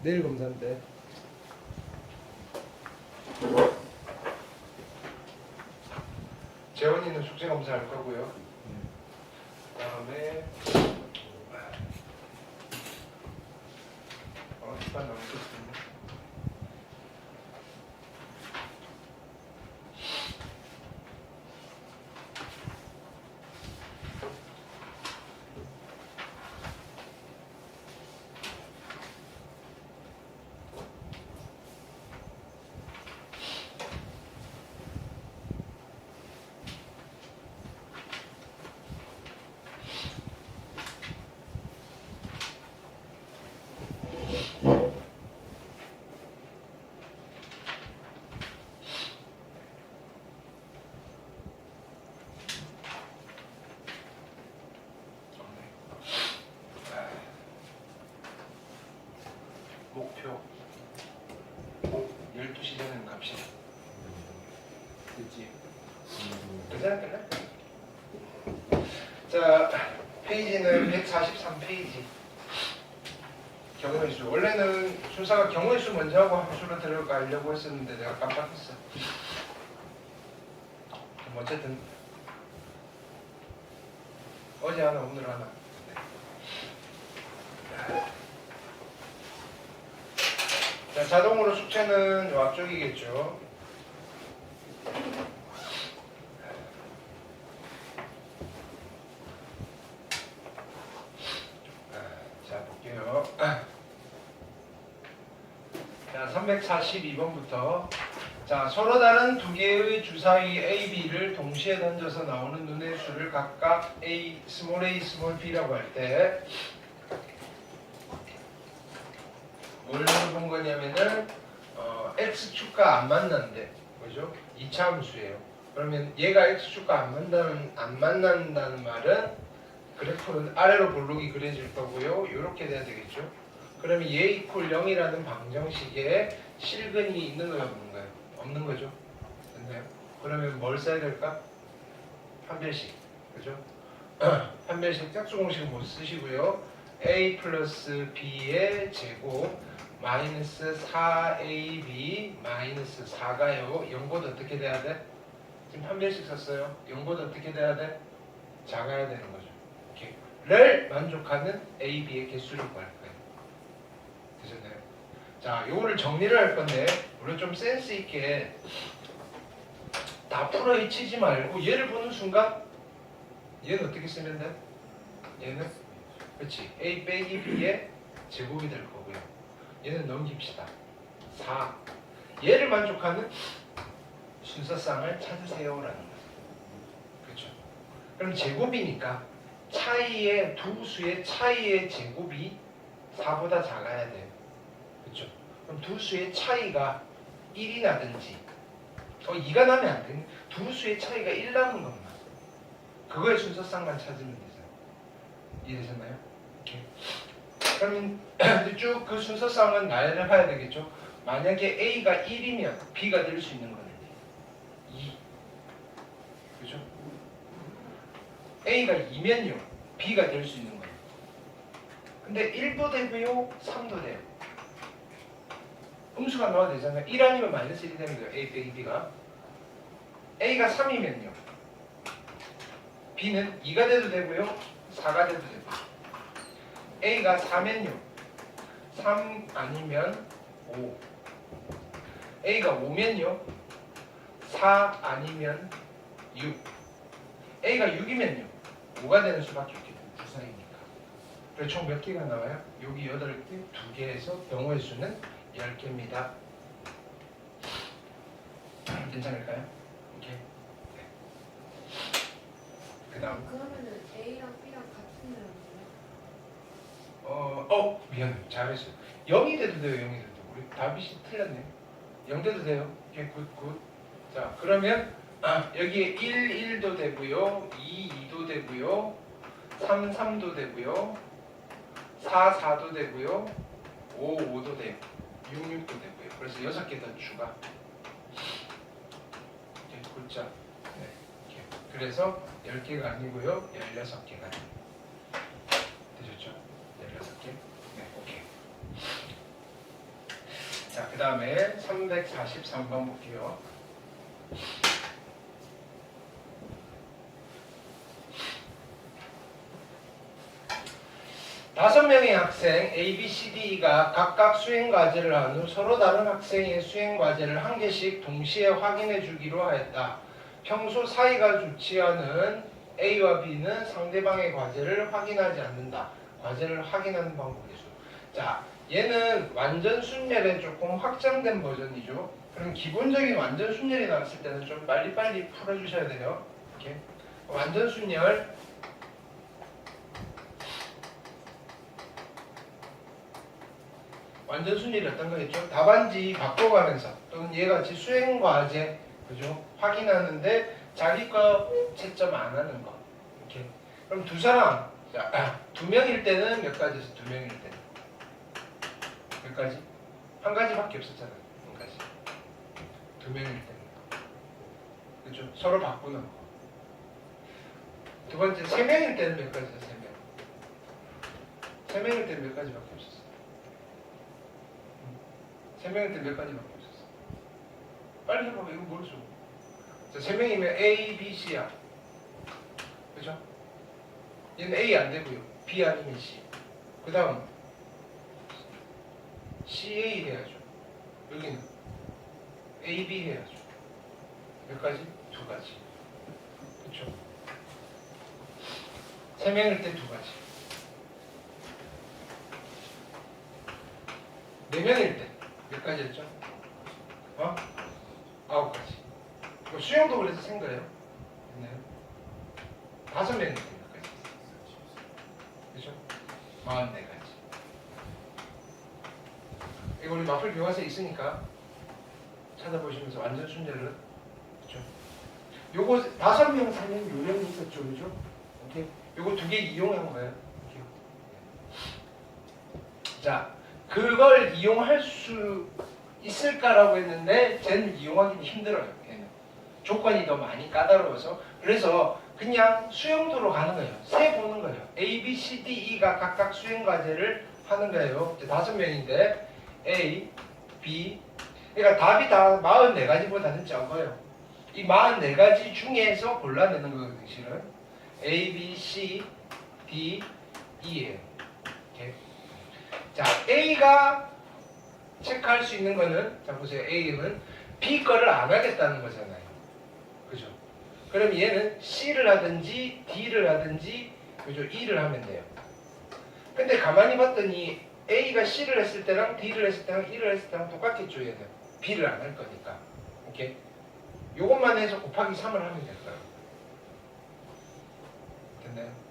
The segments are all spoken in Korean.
내일 검사인데. 재원이는 숙제 검사할 거고요. 그다음에 시간 남았겠습니다. 목표 12시 전에는 갑시다. 됐지? 괜찮을까요? 자, 페이지는 143페이지. 경우의 수. 원래는 순서가 경우의 수 먼저 하고 함수로 들어가려고 했었는데 내가 깜빡했어. 어쨌든 어제 하나 오늘 하나. 자, 자동으로 숙제는 요 앞쪽이겠죠. 자, 볼게요. 자, 342번부터 자, 서로 다른 두 개의 주사위 A, B를 동시에 던져서 나오는 눈의 수를 각각 A, 스몰 b라고 할 때 뭘 본 거냐면은 x축과 안 만난대. 그죠? 2차 함수예요. 그러면 얘가 x축과 안 만난다는 말은 그래프는 아래로 볼록이 그려질 거고요. 이렇게 돼야 되겠죠. 그러면 얘 이퀄 0이라는 방정식에 실근이 있는 거예요, 없는 거예요? 없는 거죠. 됐나요? 그러면 뭘 써야 될까? 판별식. 그죠? 판별식 짝수 공식은 못 쓰시고요. a 플러스 b의 제곱 마이너스 4ab 마이너스 4가요. 0보다 어떻게 돼야 돼? 지금 판별식 썼어요. 0보다 어떻게 돼야 돼? 작아야 되는 거죠. 이렇게. 를 만족하는 a, b의 개수를 구할 거예요. 되셨나요? 자, 요거를 정리를 할 건데 우리 좀 센스 있게 다 풀어 헤치지 말고 얘를 보는 순간 얘는 어떻게 쓰면 돼? 얘는 그렇지. a 빼기 b의 제곱이 될 거고요. 얘는 넘깁시다. 4. 얘를 만족하는 순서쌍을 찾으세요라는 거죠. 그렇죠. 그럼 제곱이니까 차이의 두 수의 차이의 제곱이 4보다 작아야 돼요. 그렇죠. 그럼 두 수의 차이가 1이 나든지 2가 나면 안 되는 두 수의 차이가 1 나는 것만 그거의 순서쌍만 찾으면 되죠. 이해되셨나요? 오케이. 그럼 쭉 그 순서쌍은 나열을 해야 되겠죠. 만약에 A가 1이면 B가 될 수 있는 거는 2. 그죠? A가 2면요. B가 될 수 있는 거예요. 근데 1도 되고요. 3도 돼요. 음수가 나와야 되잖아요. 1 아니면 마이너스 1이 되는 거예요. A 빼기 B가. A가 3이면요. B는 2가 돼도 되고요. 4가 돼도 되고요. A가 4면요. 3 아니면 5. A가 5면요. 4 아니면 6. A가 6이면요. 5가 되는 수밖에 없겠죠. 주사위니까. 그래서 총 몇 개가 나와요? 여기 8개, 2개에서 경우의 수는 10개입니다. 괜찮을까요? 오케이. 네. 그 다음. 그러면은 A랑 B랑 같은 미안. 잘했어요. 0이 돼도 돼요. 0이 돼도. 우리 답이 틀렸네요. 0 돼도 돼요. 오케이, 굿. 자, 그러면 여기에 1, 1도 되고요. 2, 2도 되고요. 3, 3도 되고요. 4, 4도 되고요. 5, 5도 되고 6, 6도 되고요. 그래서 6개 더 추가. 이렇게 굿자. 네. 이렇게. 그래서 10개가 아니고요. 16개가 되셨죠? 16개. 네, 오케이. 그 다음에 343번 볼게요. 다섯 명의 학생 A, B, C, D가 각각 수행 과제를 한 후 서로 다른 학생의 수행 과제를 한 개씩 동시에 확인해 주기로 하였다. 평소 사이가 좋지 않은 A와 B는 상대방의 과제를 확인하지 않는다. 과제를 확인하는 방법이죠. 자, 얘는 완전 순열의 조금 확장된 버전이죠. 그럼 기본적인 완전 순열이 나왔을 때는 좀 빨리빨리 풀어주셔야 돼요. 이렇게 완전 순열. 완전 순열이 어떤 거겠죠? 답안지 바꿔가면서 또는 얘같이 수행 과제, 그죠? 확인하는데 자기 거 채점 안 하는 거. 이렇게. 그럼 두 사람, 자, 두 명일 때는 몇 가지에서 두 명일 때는 몇 가지? 한 가지밖에 없었잖아요. 한 가지. 두 명일 때는. 그죠? 서로 바꾸는 거. 두 번째, 세 명일 때는 몇 가지죠? 세 명. 세 명일 때는 몇 가지밖에 없었어요. 세 명일 때 몇 가지밖에 없었어. 빨리 해봐봐. 이거 뭘 써? 자, 세 명이면 A, B, C야. 그죠? 얘는 A 안 되고요. B 아니면 C. 그 다음 CA 해야죠. 여기는 AB 해야죠. 몇 가지? 두 가지. 그쵸? 세 명일 때 두 가지. 네 명일 때 몇 가지 했죠? 어? 9가지. 수영도 그래서 생거예요. 됐나요? 5명일 때 몇 가지? 그죠? 44가지. 이거 우리 마플 교과서에 있으니까 찾아보시면서 완전 순열을. 그죠? 요거 5명 사는 요령이 있었죠. 그죠? 오케이. 요거 2개 이용한 거예요. 오케이. 자, 그걸 이용할 수 있을까라고 했는데 쟤는 이용하기는 힘들어요. 얘는. 조건이 더 많이 까다로워서. 그래서 그냥 수용도로 가는 거예요. 세 보는 거예요. A, B, C, D, E가 각각 수행 과제를 하는 거예요. 이제 5명인데 A, B 그러니까 답이 다 44가지보다는 적어요. 이 44가지 중에서 골라내는 거거든요. 실은 A, B, C, D, E예요. 오케이. 자, A가 체크할 수 있는 거는, 자 보세요. A는 B 거를 안 하겠다는 거잖아요. 그죠? 그럼 얘는 C를 하든지 D를 하든지, 그죠? E를 하면 돼요. 근데 가만히 봤더니 A가 C를 했을 때랑 D를 했을 때랑 E를 했을 때랑 똑같겠죠. 얘는 B를 안 할 거니까. 오케이? 요것만 해서 곱하기 3을 하면 될 거예요. 됐나요?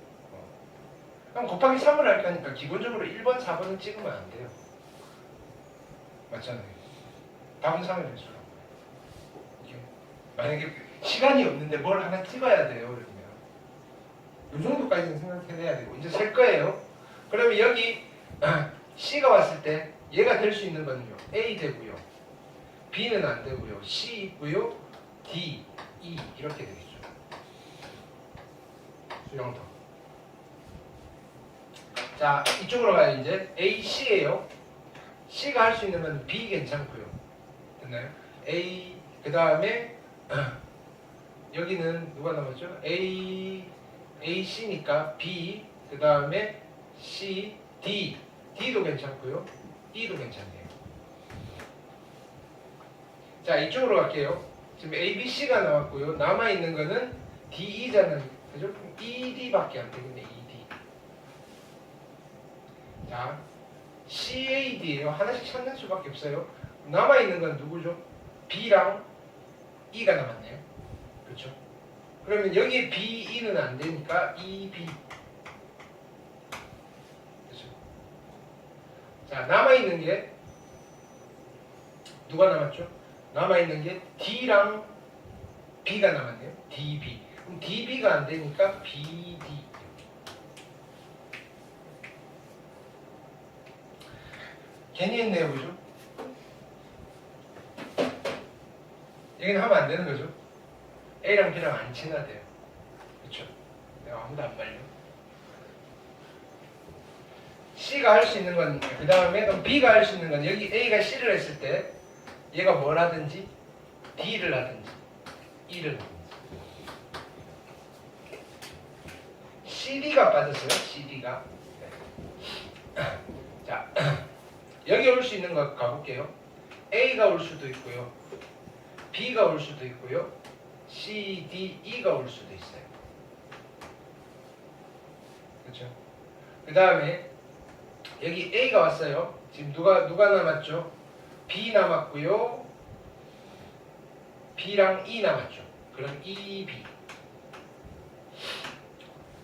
그럼 곱하기 3을 할 거니까 기본적으로 1번, 4번은 찍으면 안 돼요. 맞잖아요. 답은 3의 배수라고. 만약에 시간이 없는데 뭘 하나 찍어야 돼요. 그러면 이 정도까지는 생각해내야 되고 이제 셀 거예요. 그러면 여기 C가 왔을 때 얘가 될 수 있는 거는요. A 되고요. B는 안 되고요. C 있고요. D, E 이렇게 되겠죠. 수영도. 자, 이쪽으로 가요. 이제 A, C예요. C가 할 수 있는 건 B 괜찮고요. 됐나요? A 그 다음에 여기는 누가 남았죠? A, C니까 B 그 다음에 C, D D도 괜찮고요. E도 괜찮네요. 자, 이쪽으로 갈게요. 지금 A, B, C가 나왔고요. 남아있는 거는 D, E잖아요. 그죠? E, D밖에 안 되겠네. E, D. 자, C, A, D예요. 하나씩 찾는 수밖에 없어요. 남아있는 건 누구죠? B랑 E가 남았네요. 그렇죠? 그러면 여기 B, E는 안 되니까 E, B. 그렇죠? 자, 남아있는 게 누가 남았죠? 남아있는 게 D랑 B가 남았네요. D, B. 그럼 D, B가 안 되니까 B, D. 괜히 했네요. 그죠? 여기는 하면 안 되는 거죠. A랑 B랑 안 친하대요. 그렇죠? 내가 아무도 안 말려. C가 할 수 있는 건 그 다음에 그럼 B가 할 수 있는 건 여기 A가 C를 했을 때 얘가 뭘 하든지 D를 하든지 E를 하든지. CD가 빠졌어요. CD가. 자, 여기 올 수 있는 거 가볼게요. A가 올 수도 있고요. B가 올 수도 있고요. C, D, E가 올 수도 있어요. 그렇죠? 그 다음에 여기 A가 왔어요. 지금 누가 남았죠? B 남았고요. B랑 E 남았죠. 그럼 E, B.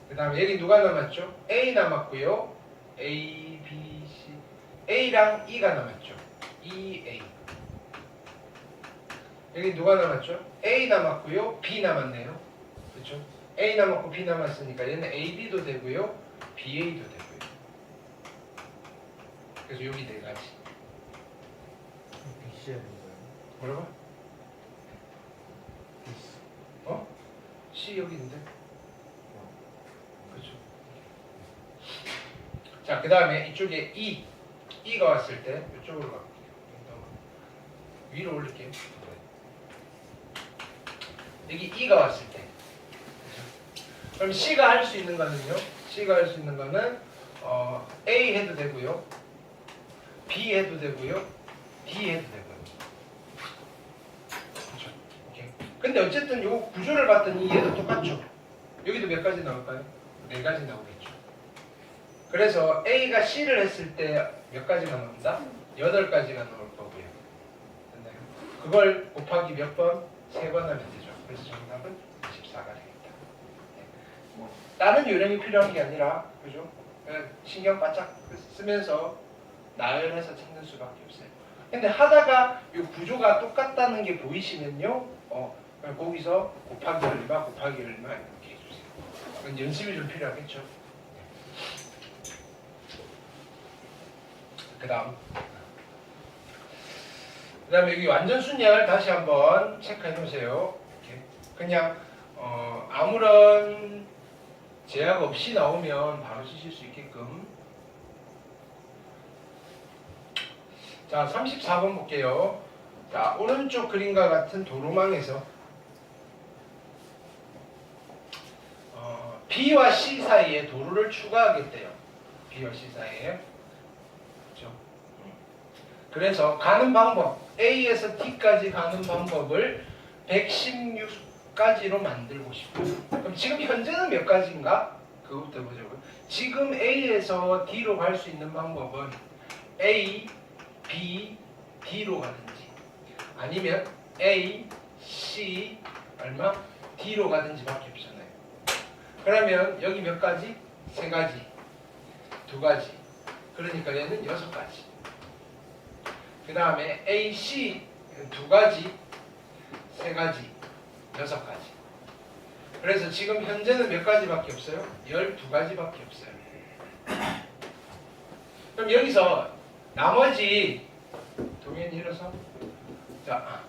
그 다음에 여기 누가 남았죠? A 남았고요. A, B, C. A랑 E가 남았죠. E, A. 여기 누가 남았죠? A 남았고요. B 남았네요. 그렇죠? A 남았고 B 남았으니까 얘는 A, B도 되고요. B, A도 되고요. 그래서 여기 네 가지. BC야 된거예요. 뭐라고? 어? C 여기 있는데? 그렇죠. 자, 그 다음에 이쪽에 E가 왔을 때 이쪽으로 갈게요. 위로 올릴게요. 여기 E가 왔을 때. 그럼 C가 할 수 있는 거는요? C가 할 수 있는 거는 A 해도 되고요. B 해도 되고요. D 해도 되고요. 그렇죠? 오케이. 근데 어쨌든 요 구조를 봤더니 얘도 똑같죠? 여기도 몇 가지 나올까요? 네 가지 나오겠죠. 그래서 A가 C를 했을 때 몇 가지가 나온다? 8가지가 나올 거고요. 됐나요? 그걸 곱하기 몇 번? 3번 하면 되죠. 그래서 정답은 24가 되겠다. 네. 뭐 다른 요령이 필요한 게 아니라, 그죠? 그냥 신경 바짝 쓰면서 나열해서 찾는 수밖에 없어요. 근데 하다가 이 구조가 똑같다는 게 보이시면요, 그냥 거기서 곱하기 얼마, 곱하기 얼마 이렇게 해주세요. 그건 연습이 좀 필요하겠죠. 그 다음에 여기 완전 순열 다시 한번 체크해 놓으세요. 이렇게. 그냥 아무런 제약 없이 나오면 바로 쓰실 수 있게끔. 자, 34번 볼게요. 자, 오른쪽 그림과 같은 도로망에서 B와 C 사이에 도로를 추가하겠대요. B와 C 사이에. 그렇죠? 그래서 가는 방법, A에서 D까지 가는 방법을 116가지로 만들고 싶어요. 그럼 지금 현재는 몇 가지인가? 그것부터 보자고요. 지금 A에서 D로 갈 수 있는 방법은 A, B, D로 가든지 아니면 A, C, 얼마? D로 가든지 밖에 없잖아요. 그러면 여기 몇 가지? 3가지, 2가지. 그러니까 얘는 6가지. 그 다음에 A, C 2가지, 3가지, 6가지. 그래서 지금 현재는 몇 가지밖에 없어요? 12가지밖에 없어요. 그럼 여기서 나머지 동현이 일어서 자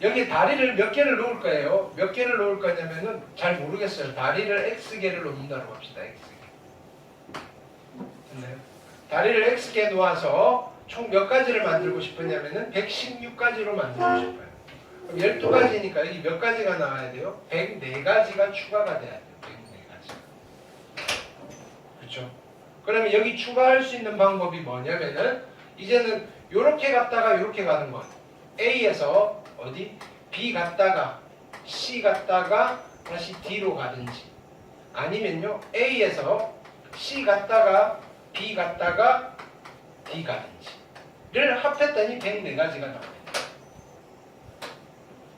여기 다리를 몇 개를 놓을 거예요? 몇 개를 놓을 거냐면은 잘 모르겠어요. 다리를 X개를 놓는다고 합시다. X개. 됐나요? 다리를 X개 놓아서 총 몇 가지를 만들고 싶었냐면은 116가지로 만들고 싶어요. 그럼 12가지니까 여기 몇 가지가 나와야 돼요? 104가지가 추가가 돼야 돼요. 104가지. 그렇죠? 그러면 여기 추가할 수 있는 방법이 뭐냐면은 이제는 요렇게 갔다가 요렇게 가는 거. A에서 어디? B 갔다가 C 갔다가 다시 D로 가든지 아니면요 A에서 C 갔다가 B 갔다가 D 가든지를 합했더니 104가지가 나옵니다.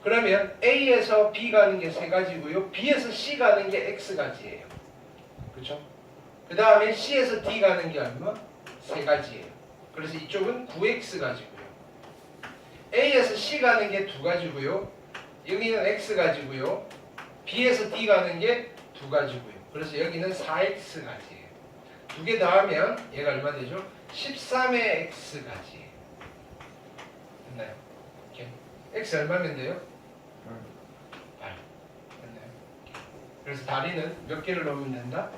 그러면 A에서 B 가는 게 3가지고요. B에서 C 가는 게 X가지예요. 그렇죠? 그 다음에 C에서 D 가는 게 얼마? 3가지예요. 그래서 이쪽은 9X가지고요. A에서 C 가는 게 2가지고요. 여기는 X가지고요. B에서 D 가는 게 2가지고요. 그래서 여기는 4X가지예요. 2개 더하면 얘가 얼마 되죠? 13의 X가지예요. 됐나요? 이렇게. X 얼마면 돼요? 8. 됐나요? 그래서 다리는 몇 개를 넣으면 된다?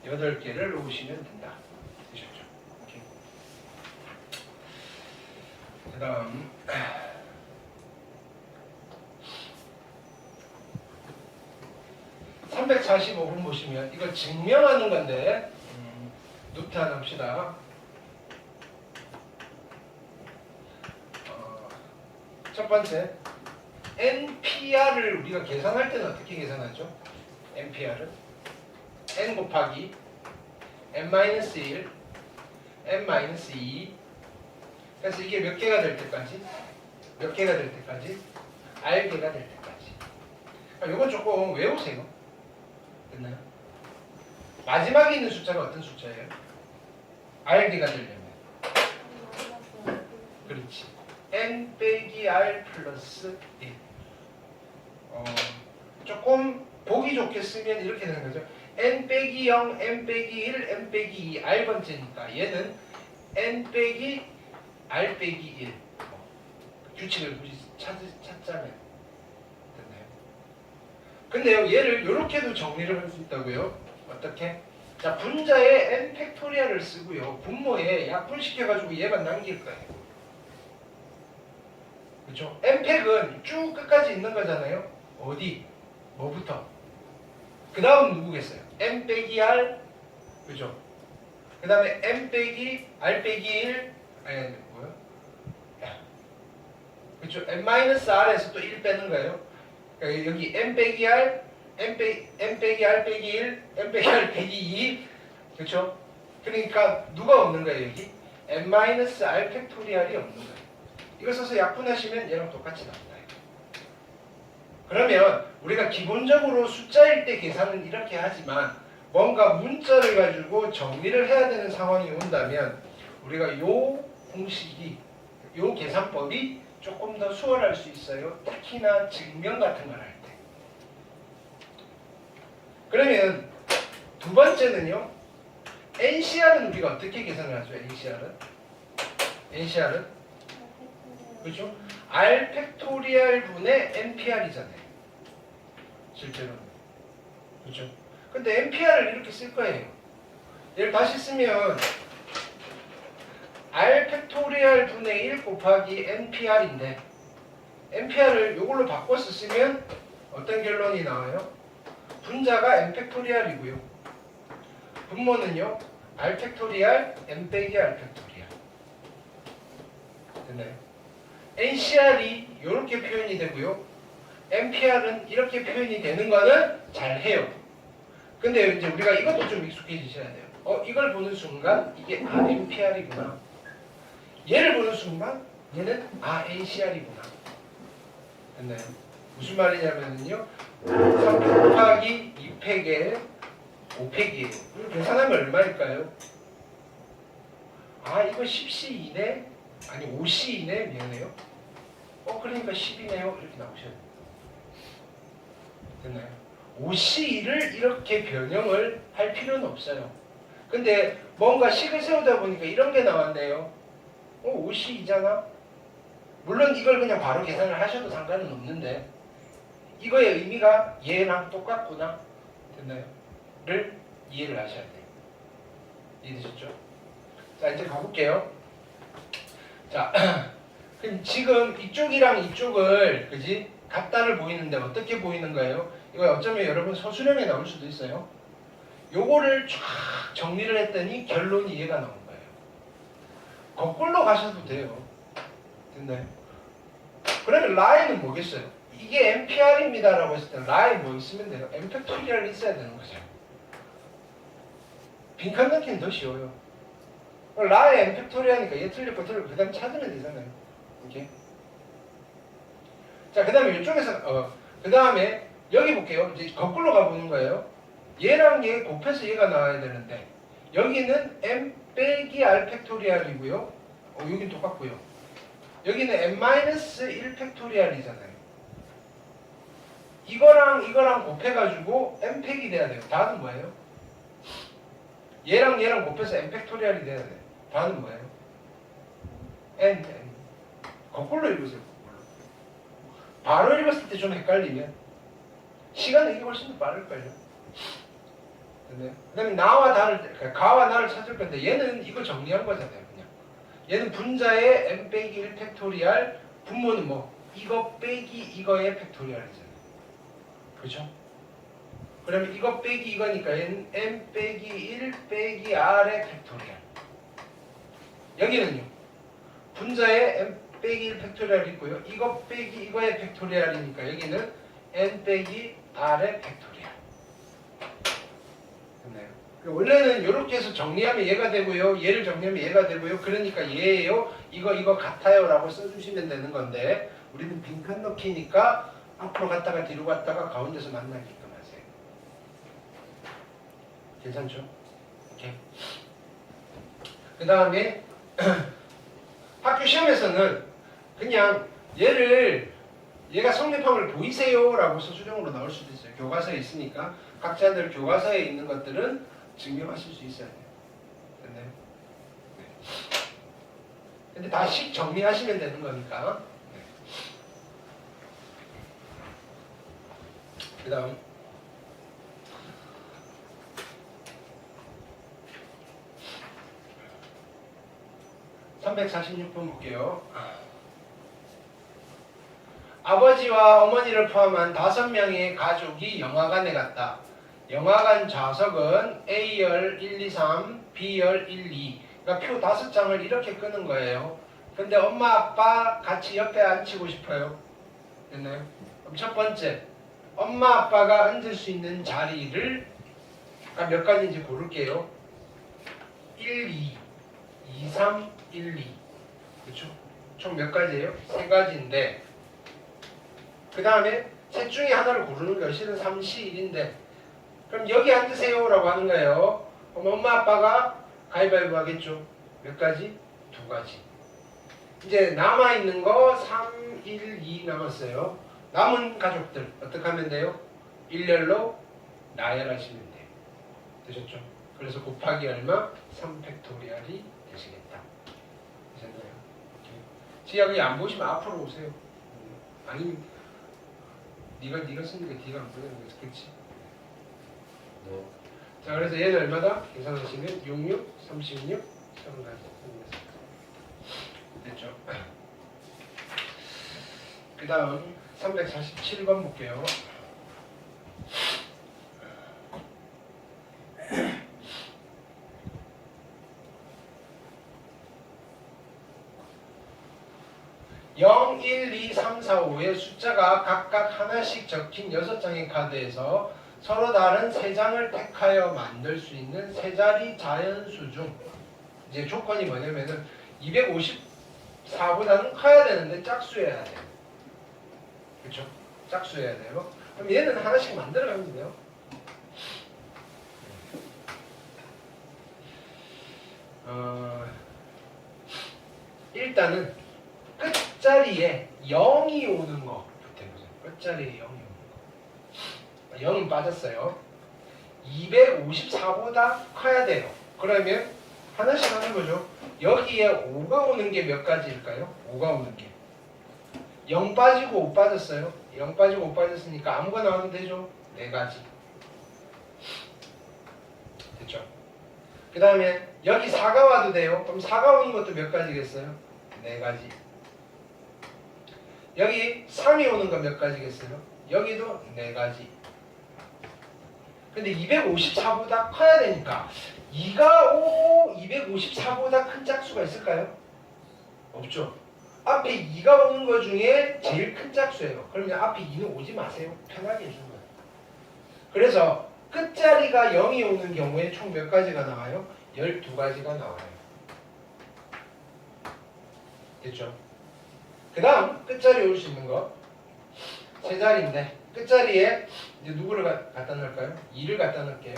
8개를 놓으시면 된다. 되셨죠? 오케이. 그 다음 345분 보시면 이거 증명하는 건데 노트 하나 합시다. 첫 번째 NPR을 우리가 계산할 때는 어떻게 계산하죠? NPR은 N 곱하기 N-1 N-2 그래서 이게 몇 개가 될 때까지? 몇 개가 될 때까지? R개가 될 때까지. 이건 조금 외우세요. 됐나요? 마지막에 있는 숫자가 어떤 숫자예요? R개가 되려면 그렇지. N 빼기 R 플러스 1. 조금 보기 좋게 쓰면 이렇게 되는 거죠. N 빼기 0, N 빼기 1, N 빼기 2, R번째니까 얘는 N 빼기 R 빼기 1. 규칙을 굳이 찾자면 됐나요? 근데요, 얘를 이렇게도 정리를 할 수 있다고요. 어떻게? 자, 분자에 N 팩토리얼을 쓰고요. 분모에 약분시켜가지고 얘만 남길 거예요. 그렇죠? N팩은 쭉 끝까지 있는 거잖아요. 어디? 뭐부터? 그 다음 누구겠어요? N 빼기 R 그죠? 그 다음에 N 빼기 R 빼기 1 아니 뭐요? 그렇죠? N-R에서 또 1 빼는 거예요. 그러니까 여기 N 빼기 R N 빼기 R 빼기 1 N 빼기 R 빼기 2 그렇죠? 그러니까 누가 없는 거예요 여기? N-R 팩토리얼이 없는 거예요. 이걸 써서 약분하시면 얘랑 똑같이 나옵니다. 그러면 우리가 기본적으로 숫자일 때 계산은 이렇게 하지만 뭔가 문자를 가지고 정리를 해야 되는 상황이 온다면 우리가 요 공식이 요 계산법이 조금 더 수월할 수 있어요. 특히나 증명 같은 걸 할 때. 그러면 두 번째는요. NCR은 우리가 어떻게 계산을 하죠? NCR은 그렇죠? R 팩토리얼 분의 NPR이잖아요. 실제로는. 그렇죠? 근데 NPR을 이렇게 쓸 거예요. 얘를 다시 쓰면 R 팩토리얼 분의 1 곱하기 NPR인데 NPR을 이걸로 바꿔서 쓰면 어떤 결론이 나와요? 분자가 N 팩토리얼이고요. 분모는요. R 팩토리얼 N 빼기 R 팩토리얼. 됐나요? NCR이 이렇게 표현이 되고요. NPR은 이렇게 표현이 되는 거는 잘 해요. 근데 이제 우리가 이것도 좀 익숙해지셔야 돼요. 이걸 보는 순간 이게 NPR이구나. 얘를 보는 순간 얘는 NCR이구나. 됐나요? 무슨 말이냐면요. 3 곱하기 2팩에 5팩이에요. 이거 계산하면 얼마일까요? 이거 10C 이내? 아니 5C 이내? 미안해요. 그러니까 10이네요. 이렇게 나오셔야 돼요. 됐나요? 5C를 이렇게 변형을 할 필요는 없어요. 근데 뭔가 식을 세우다 보니까 이런 게 나왔네요. 5C이잖아? 물론 이걸 그냥 바로 계산을 하셔도 상관은 없는데 이거의 의미가 얘랑 똑같구나. 됐나요? 를 이해를 하셔야 돼요. 이해되셨죠? 자, 이제 가볼게요. 자, 그럼 지금 이쪽이랑 이쪽을 그지? 같다를 보이는데 어떻게 보이는 거예요? 이거 어쩌면 여러분 서술형에 나올 수도 있어요. 요거를 쫙 정리를 했더니 결론이 얘가 나온 거예요. 거꾸로 가셔도 돼요. 됐나요? 그러면 라인은 뭐겠어요? 이게 NPR입니다 라고 했을 때 라인 뭐 있으면 돼요? N 팩토리얼이 있어야 되는 거죠. 빈칸 넣기는 더 쉬워요. 라인 N 팩토리얼이니까 얘 틀렸고 그 다음 찾으면 되잖아요. 이렇게. 자, 그 다음에 이쪽에서 그 다음에 여기 볼게요. 이제 거꾸로 가보는 거예요. 얘랑 얘 곱해서 얘가 나와야 되는데 여기는 M 빼기 R 팩토리얼이고요. 여긴 똑같고요. 여기는 M-1 팩토리얼이잖아요. 이거랑 곱해가지고 M 팩이 돼야 돼요. 답은 뭐예요? 얘랑 곱해서 M 팩토리얼이 돼야 돼요. 답은 뭐예요? N. 거꾸로 읽으세요. 바로 읽었을 때 좀 헷갈리면 시간은 이게 훨씬 더 빠를걸요. 그 다음에 가와 나를 찾을 건데 얘는 이거 정리한 거잖아요. 그냥 얘는 분자의 n 빼기 1 팩토리얼 분모는 뭐 이거 빼기 이거의 팩토리얼이잖아요. 그렇죠? 그러면 이거 빼기 이거니까 n 빼기 1 빼기 r의 팩토리얼. 여기는요. 분자에 n 빼기 1 팩토리얼이 있고요. 이거 빼기 이거의 팩토리얼이니까 여기는 n 빼기 r의 팩토리얼. 됐나요? 원래는 이렇게 해서 정리하면 얘가 되고요. 얘를 정리하면 얘가 되고요. 그러니까 얘예요. 이거 같아요 라고 써주시면 되는 건데 우리는 빈칸 넣기니까 앞으로 갔다가 뒤로 갔다가 가운데서 만나게끔 하세요. 괜찮죠? 오케이. 그 다음에 학교 시험에서는 그냥 얘가 성립함을 보이세요 라고 서술형으로 나올 수도 있어요. 교과서에 있으니까 각자들 교과서에 있는 것들은 증명하실 수 있어야 돼요. 됐나요? 네. 근데 다시 정리하시면 되는 거니까. 네. 그 다음 346번 볼게요. 아버지와 어머니를 포함한 5명의 가족이 영화관에 갔다. 영화관 좌석은 A열 1, 2, 3, B열 1, 2. 그러니까 표 5장을 이렇게 끄는 거예요. 근데 엄마, 아빠 같이 옆에 앉히고 싶어요. 됐나요? 그럼 첫 번째, 엄마, 아빠가 앉을 수 있는 자리를 몇 가지인지 고를게요. 1, 2, 2, 3, 1, 2. 그렇죠? 총 몇 가지예요? 3가지인데 그 다음에 셋 중에 하나를 고르는 거예요. 실은 3시 1인데 그럼 여기 앉으세요 라고 하는 거예요. 그럼 엄마 아빠가 가위바위보 하겠죠. 몇 가지? 2가지. 이제 남아있는 거 3, 1, 2 남았어요. 남은 가족들 어떻게 하면 돼요? 일렬로 나열하시면 돼요. 되셨죠? 그래서 곱하기 얼마? 3팩토리얼이 되시겠다. 되셨나요? 지역이 안 보시면 앞으로 오세요. 아니면 네가 쓰니까 네가 안 보이는 거지, 그렇지? 네. 자, 그래서 얘는 얼마다? 계산하시면 66, 36, 3가지. 됐죠? 그 다음 347번 볼게요. (0, 1, 2, 3, 4, 5의 숫자가 각각 하나씩 적힌 6장의 카드에서 서로 다른 3장을 택하여 만들 수 있는 세 자리 자연수 중 이제 조건이 뭐냐면은 254보다는 커야 되는데 짝수여야 돼요. 그렇죠? 짝수여야 돼요. 그럼 얘는 하나씩 만들어가면 돼요. 일단은 끝자리에 0이 오는 거 붙여보세요. 끝자리에 0이 오는 거. 0은 빠졌어요. 254보다 커야 돼요. 그러면 하나씩 하는 거죠. 여기에 5가 오는 게 몇 가지일까요? 5가 오는 게 0 빠지고 5 빠졌어요. 0 빠지고 5 빠졌으니까 아무거나 하면 되죠. 4가지. 됐죠? 그 다음에 여기 4가 와도 돼요. 그럼 4가 오는 것도 몇 가지겠어요? 4가지. 여기 3이 오는 건 몇 가지겠어요? 여기도 4가지. 근데 254보다 커야 되니까 2가 오고 254보다 큰 짝수가 있을까요? 없죠. 앞에 2가 오는 것 중에 제일 큰 짝수예요. 그러면 앞에 2는 오지 마세요. 편하게 해주는 거예요. 그래서 끝자리가 0이 오는 경우에 총 몇 가지가 나와요? 12가지가 나와요. 됐죠? 그 다음 끝자리에 올 수 있는 거 세 자리인데 끝자리에 이제 누구를 갖다 넣을까요? 2를 갖다 넣을게요.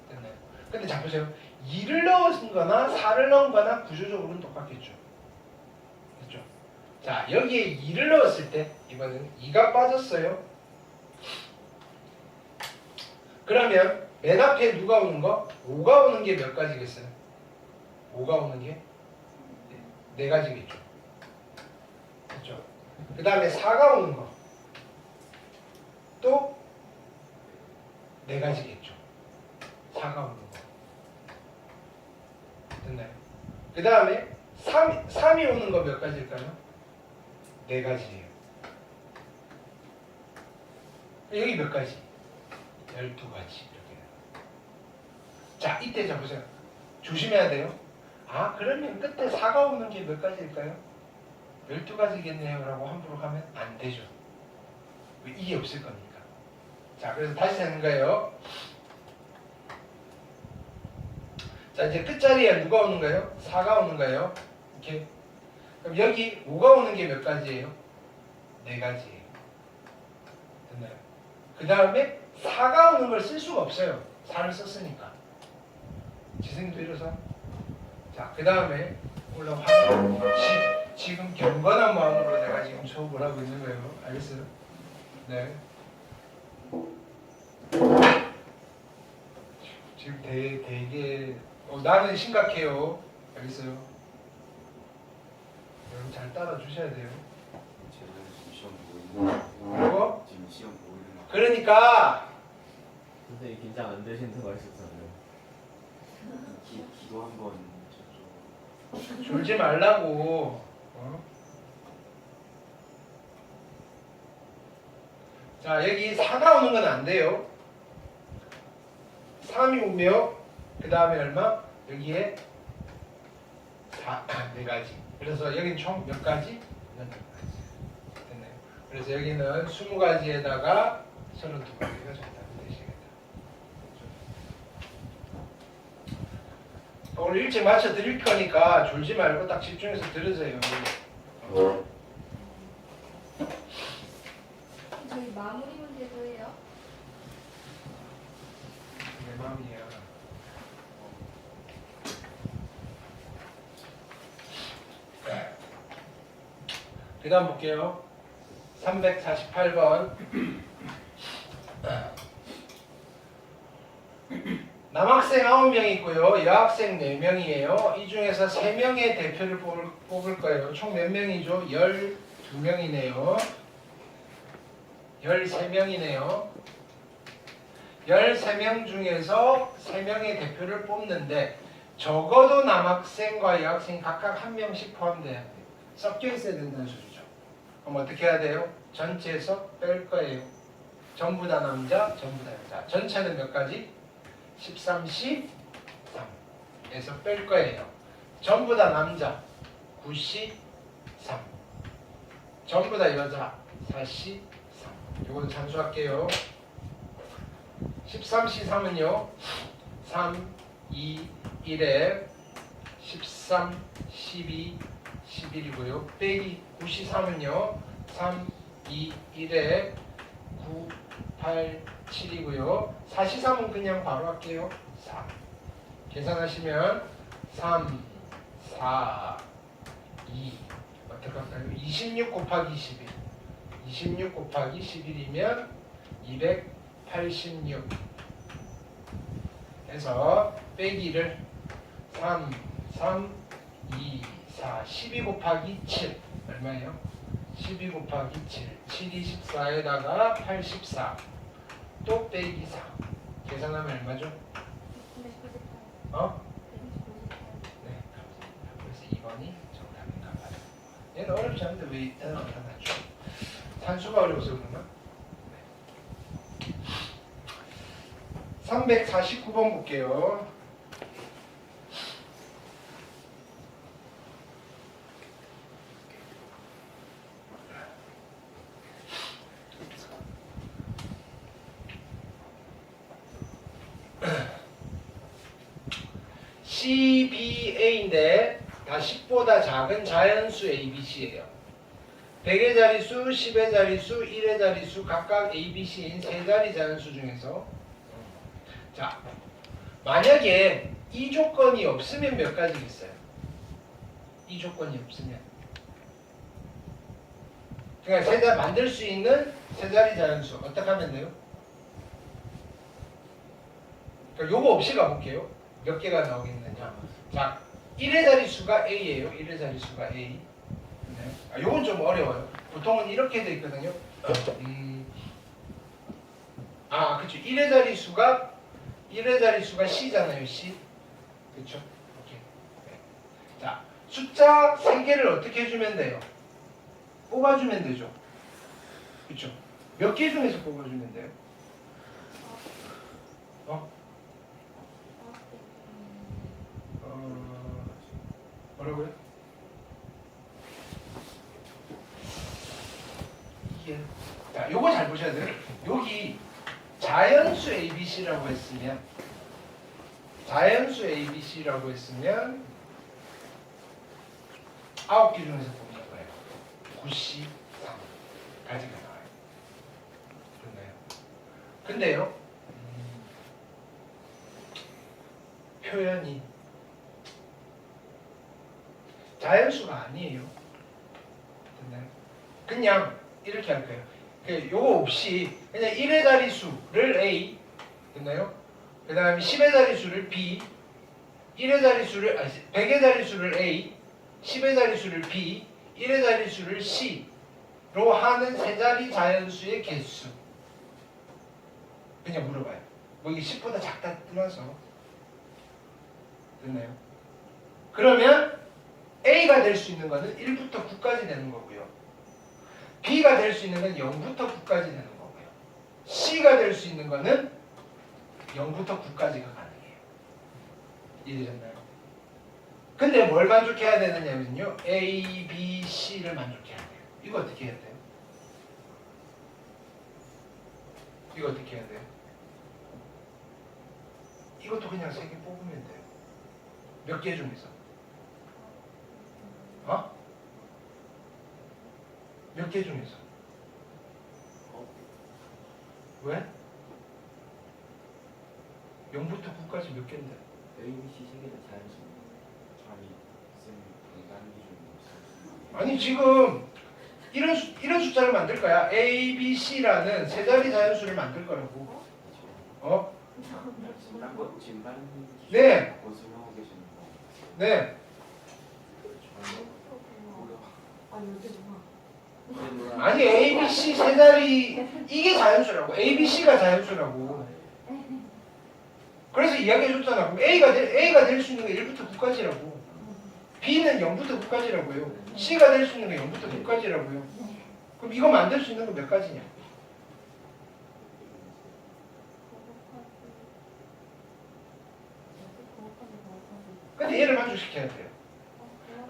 됐나요? 근데 자 보세요. 2를 넣은 거나 4를 넣은 거나 구조적으로는 똑같겠죠. 됐죠? 자 여기에 2를 넣었을 때 이번에는 2가 빠졌어요. 그러면 맨 앞에 누가 오는 거? 5가 오는 게 몇 가지겠어요? 5가 오는 게 4가지겠죠. 그렇죠? 그 다음에 4가 오는 거 또 4가지겠죠. 4가 오는 거 됐나요? 그 다음에 3이 오는 거 몇 가지일까요? 4가지예요. 여기 몇 가지? 12가지 이렇게. 자, 이때 자 보세요. 조심해야 돼요. 아, 그러면 끝에 4가 오는 게 몇 가지일까요? 12가지겠네요 라고 함부로 가면 안 되죠. 이게 없을 거니까. 자, 그래서 다시 하는 거예요. 자, 이제 끝자리에 누가 오는 거예요? 4가 오는 거예요. 이렇게. 그럼 여기 5가 오는 게 몇 가지예요? 4가지예요. 됐나요? 그 다음에 4가 오는 걸 쓸 수가 없어요. 4를 썼으니까. 지승도 이래서. 자, 그 다음에 물론 지금 경건한 마음으로 내가 지금 수업을 하고 있는 거예요. 알겠어요? 네. 지금 되게 나는 심각해요. 알겠어요? 여러분 잘 따라 주셔야 돼요. 제가 지금 시험 보고 있는 그리고 지금 시험 보고 있는 거. 그러니까 선생님 긴장 안 되시는 거 있었잖아요. 기도 한번 저쪽. 졸지 말라고. 자, 여기 4가 오는 건 안 돼요. 3이 오며 그 다음에 얼마? 여기에 4가지. 그래서 여기는 총 몇 가지? 8가지. 됐네요. 그래서 여기는 20가지에다가 32가지가 정답이 되시겠다. 오늘 일찍 맞춰 드릴 거니까 졸지 말고 딱 집중해서 들으세요. 저희 마무리 문제도 해요. 내 마음이야. 그 다음 볼게요. 348번. 남학생 9명 있고요. 여학생 4명이에요. 이 중에서 3명의 대표를 뽑을 거예요. 총 몇 명이죠? 12명이네요. 13명이네요. 13명 중에서 3명의 대표를 뽑는데 적어도 남학생과 여학생 각각 1명씩 포함돼야 돼요. 섞여 있어야 된다는 소리죠. 그럼 어떻게 해야 돼요? 전체에서 뺄 거예요. 전부 다 남자, 전부 다 여자. 전체는 몇 가지? 13, 13에서 뺄 거예요. 전부 다 남자 93, 전부 다 여자 43. 이건 잠수할게요. 13, 3은요 3, 2, 1에 13, 12, 11이고요. 빼기 93은요 3, 2, 1에 9, 8, 7이고요. 43은 그냥 바로 할게요. 4. 계산하시면 3, 4, 2 어떻게 할까요? 26 곱하기 11 26 곱하기 11이면 286 해서 빼기를 3, 3, 2, 4 12 곱하기 7 얼마예요? 12 곱하기 7 7이 14에다가 84 또 빼기 4 계산하면 얼마죠? 198. 어? 198. 네, 감사합니다. 그래서 2번이 정답인가 봐요. 얘는 어렵지 않은데 왜 이따가 나타나죠? 산수가 어려워서 그런가? 네. 349번 볼게요. CBA인데 다 10보다 작은 자연수 ABC예요. 100의 자리수, 10의 자리수, 1의 자리수 각각 ABC인 세 자리 자연수 중에서 자 만약에 이 조건이 없으면 몇 가지 있어요? 이 조건이 없으면 그러니까 세 자리 만들 수 있는 세 자리 자연수 어떻게 하면 돼요? 그러니까 요거 없이 가볼게요. 몇 개가 나오겠느냐? 자, 1의 자릿수가 A예요. 1의 자릿수가 A. 네. 요건 좀 어려워요. 보통은 이렇게 돼 있거든요. 그쵸. 1의 자릿수가 C잖아요. C. 그쵸? 오케이. 네. 자, 숫자 3개를 어떻게 해주면 돼요? 뽑아주면 되죠. 그쵸? 몇 개 중에서 뽑아주면 돼요? 뭐라고요? 이게 자, 요거 잘 보셔야 돼요. 여기 자연수 ABC라고 했으면 ABC라고 했으면 9개 중에서 뽑는 거예요. 93가지가 나와요. 그렇나요? 근데요, 표현이 자연수가 아니에요. 됐나요? 그냥 이렇게 할 거예요. 요거 없이 그냥 1의 자리수를 A, 됐나요? 그 다음에 10의 자리수를 B, 1의 자리수를 100의 자리수를 A, 10의 자리수를 B, 1의 자리수를 C로 하는 세 자리 자연수의 개수. 그냥 물어봐요. 뭐 이게 10보다 작다 떠나서. 됐나요? 그러면 A가 될 수 있는 거는 1부터 9까지 되는 거고요. B가 될 수 있는 건 0부터 9까지 되는 거고요. C가 될 수 있는 거는 0부터 9까지가 가능해요. 이해되셨나요? 근데 뭘 만족해야 되느냐면요. A, B, C를 만족해야 돼요. 이거 어떻게 해야 돼요? 이거 어떻게 해야 돼요? 이것도 그냥 3개 뽑으면 돼요. 몇 개 중에서? 몇 개 중에서? 왜? 0부터 9까지 몇 개인데? A, B, C 세 개 다 자연수. 아니, 쌤 다른 기준이 없어요. 아니 지금 이런 숫자를 만들 거야. A, B, C라는 세 자리 자연수를 만들 거라고. 지금 딴거 지금 다른 기준 네. 바꿔 설명하고 계시는 거. 네. 아니 A, B, C 세 자리 이게 자연수라고. A, B, C가 자연수라고. 그래서 이야기해줬잖아. 그럼 A가 될 수 있는 게 1부터 9까지라고. B는 0부터 9까지라고요. C가 될 수 있는 게 0부터 9까지라고요. 그럼 이거 만들 수 있는 거 몇 가지냐? 근데 얘를 만족시켜야 돼요.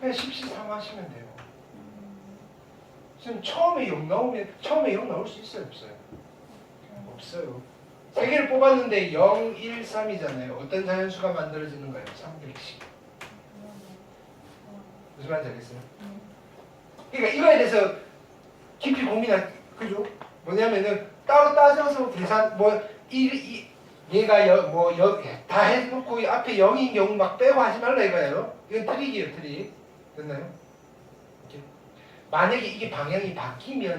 그냥 십시삼하시면 돼요. 지금 처음에 0 나오면 처음에 0 나올 수 있어요, 없어요? 없어요. 세 개를 뽑았는데 0, 1, 3이잖아요. 어떤 자연수가 만들어지는 거예요? 300씩. 무슨 말인지 알겠어요? 그러니까 이거에 대해서 깊이 고민할, 그죠? 뭐냐면은 따로 따져서 계산, 얘가 다 해놓고 앞에 0인 경우 막 빼고 하지 말라 이거예요. 이건 트릭이에요, 트릭. 됐나요? 만약에 이게 방향이 바뀌면